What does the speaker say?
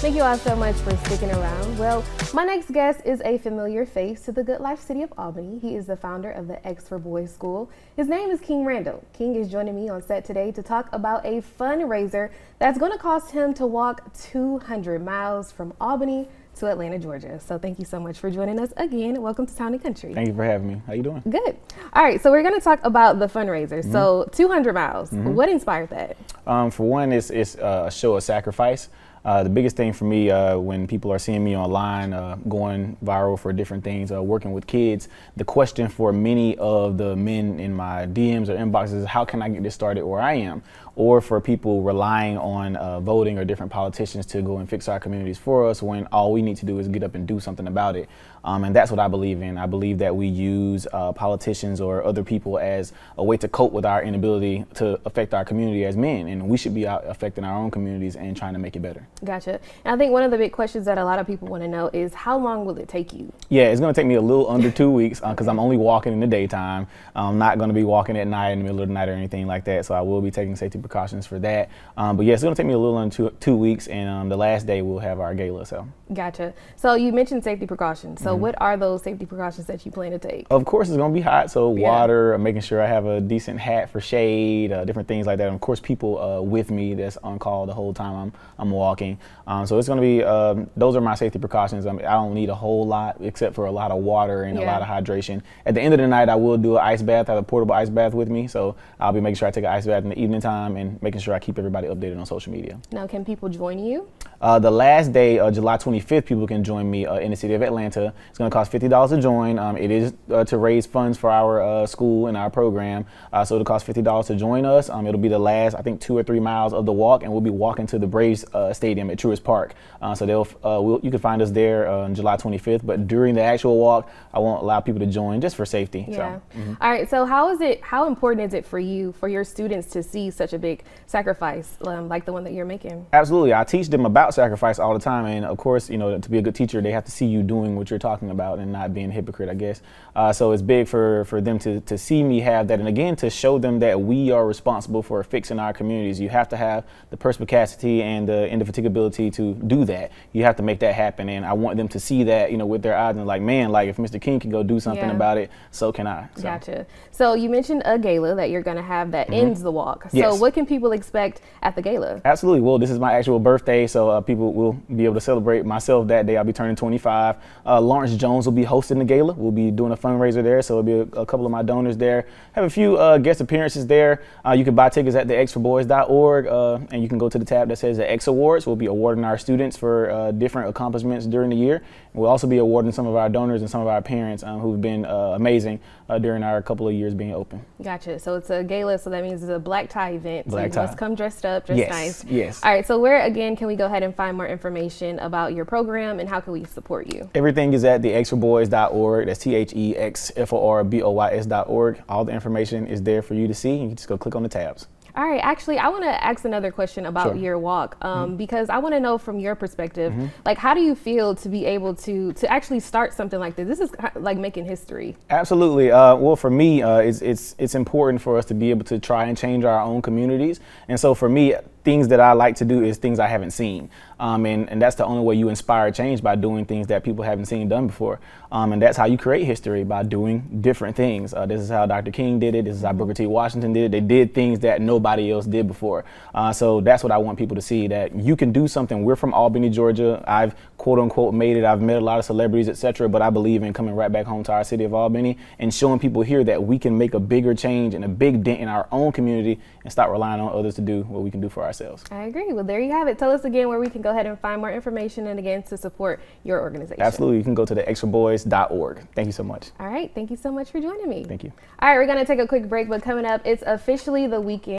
Thank you all so much for sticking around. Well, my next guest is a familiar face to the Good Life City of Albany. He is the founder of the X for Boys School. His name is King Randall. King is joining me on set today to talk about a fundraiser that's going to cost him to walk 200 miles from Albany to Atlanta, Georgia. So thank you so much for joining us again. Welcome to Town and Country. Thank you for having me. How you doing? Good. All right, so we're going to talk about the fundraiser. So 200 miles, what inspired that? For one, it's a show of sacrifice. The biggest thing for me when people are seeing me online, going viral for different things, working with kids, the question for many of the men in my DMs or inboxes is how can I get this started where I am? Or for people relying on voting or different politicians to go and fix our communities for us when all we need to do is get up and do something about it. And that's what I believe in. I believe that we use politicians or other people as a way to cope with our inability to affect our community as men. And we should be out affecting our own communities and trying to make it better. Gotcha. And I think one of the big questions that a lot of people want to know is how long will it take you? Yeah, it's going to take me a little under 2 weeks because I'm only walking in the daytime. I'm not going to be walking at night in the middle of the night or anything like that. So I will be taking safety precautions for that. But yeah, it's going to take me a little under two weeks. And the last day we'll have our gala. So. Gotcha. So you mentioned safety precautions. So what are those safety precautions that you plan to take? Of course, it's going to be hot. So water, making sure I have a decent hat for shade, different things like that. And of course, people with me that's on call the whole time I'm walking. So it's going to be, those are my safety precautions. I don't need a whole lot except for a lot of water and a lot of hydration. At the end of the night, I will do an ice bath. I have a portable ice bath with me. So I'll be making sure I take an ice bath in the evening time and making sure I keep everybody updated on social media. Now, can people join you? The last day, July 25th, people can join me in the city of Atlanta. It's going to cost $50 to join. It is to raise funds for our school and our program. So it'll cost $50 to join us. It'll be the last, I think, 2 or 3 miles of the walk, and we'll be walking to the Braves Stadium at Truist Park. So you can find us there on July 25th. But during the actual walk, I won't allow people to join just for safety. Yeah. So, All right. So how important is it for you, for your students to see such a big sacrifice like the one that you're making? Absolutely. I teach them about sacrifice all the time. And of course, to be a good teacher, they have to see you doing what you're talking about and not being a hypocrite, I guess. So it's big for them to see me have that. And again, to show them that we are responsible for fixing our communities. You have to have the perspicacity and the indefatigability to do that. You have to make that happen. And I want them to see that, with their eyes and like, man, like if Mr. King can go do something about it, so can I. So. Gotcha. So you mentioned a gala that you're going to have that ends the walk. So Yes. what can people expect at the gala? Absolutely. Well, this is my actual birthday, so people will be able to celebrate myself that day. I'll be turning 25. Lawrence Jones will be hosting the gala. We'll be doing a fundraiser there, so it'll be a couple of my donors there. Have a few guest appearances there. You can buy tickets at thexforboys.org, and you can go to the tab that says the X Awards. We'll be awarding our students for different accomplishments during the year. We'll also be awarding some of our donors and some of our parents who've been amazing during our couple of years being open. Gotcha. So it's a gala, so that means it's a black tie event. Black so you tie. must come dressed up, nice. Yes. All right. So where again can we go ahead and find more information about your program and how can we support you? Everything is at thexforboys.org. That's thexforboys.org. All the information is there for you to see. You can just go click on the tabs. All right. Actually, I want to ask another question about your walk because I want to know from your perspective, like how do you feel to be able to actually start something like this? This is like making history. Absolutely. Well, for me, it's important for us to be able to try and change our own communities. And so for me, things that I like to do is things I haven't seen. And that's the only way you inspire change, by doing things that people haven't seen done before. And that's how you create history, by doing different things. This is how Dr. King did it. This is how Booker T. Washington did it. They did things that nobody else did before. So that's what I want people to see, that you can do something. We're from Albany, Georgia. I've quote unquote made it. I've met a lot of celebrities, etc. But I believe in coming right back home to our city of Albany and showing people here that we can make a bigger change and a big dent in our own community and stop relying on others to do what we can do for ourselves. I agree. Well, there you have it. Tell us again where we can go ahead and find more information and again to support your organization. Absolutely. You can go to thexforboys.org. Thank you so much. All right. Thank you so much for joining me. Thank you. All right. We're going to take a quick break, but coming up, it's officially the weekend.